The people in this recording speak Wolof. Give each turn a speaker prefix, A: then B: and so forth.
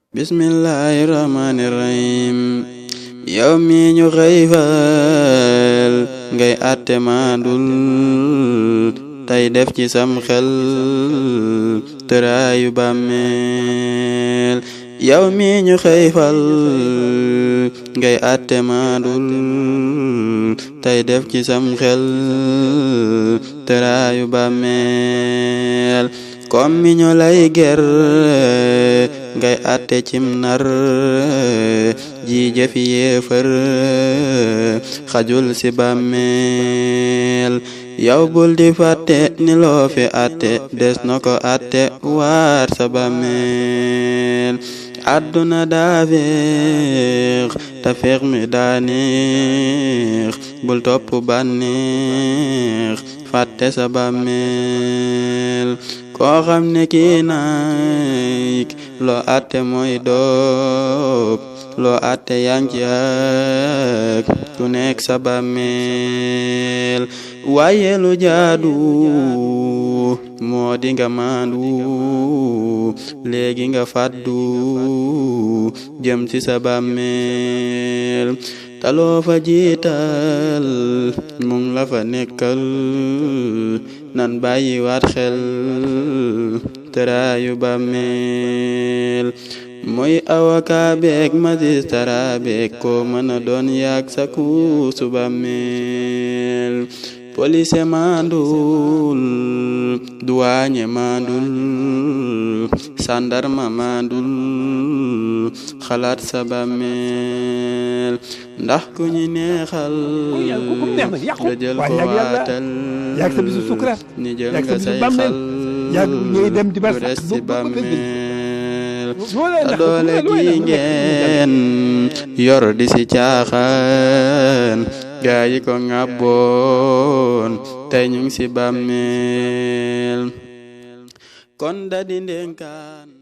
A: Bismillahirrahmanirrahim. yow mi ñu xëyfal ngay àtte maandul tey def ci sam xel tëraayu bàmmeel. yow mi ñu xëyfal ngay àtte maandul tey def ci sam xel tëraayu bàmmeel. kom mi ñu lay ger ngay àtte cim nar ji jëfi yéefar xajul ci bàmmeel. yow bul di fàtte ni loo fi àtte des na ko àtte waar sa bàmmeel. àdduna daa féex te féex mi daa neex bul topp bànneex fàtte sa bàmmeel. koo xam ne kii naik loo àtte mooy doob loo àtte yang ci ak ku nekk sa bàmmeel. waaye lu jaadu moo di nga maandu léegi nga fàddu jëm ci sa bàmmeel. taloo fa jiital mu ngi la fa nekkal nan bàyyi waat xel tëraayu bàmmeel. mooy avocat beeg magistrat beeg koo mën a doon yàgg sa kuusu bàmmeel. police mandul douane mandul sandarma mandul xalaat sa bàmmeel. ndax ku ñu neexal nga jël ko waatal ni jël nga say xal du des ci bàmmeel. te doole gi ngeen yor di ci caaxaan gaa yi ko ŋàbboon tey ñu ngi ci bàmmeel. kon da di ndénkaan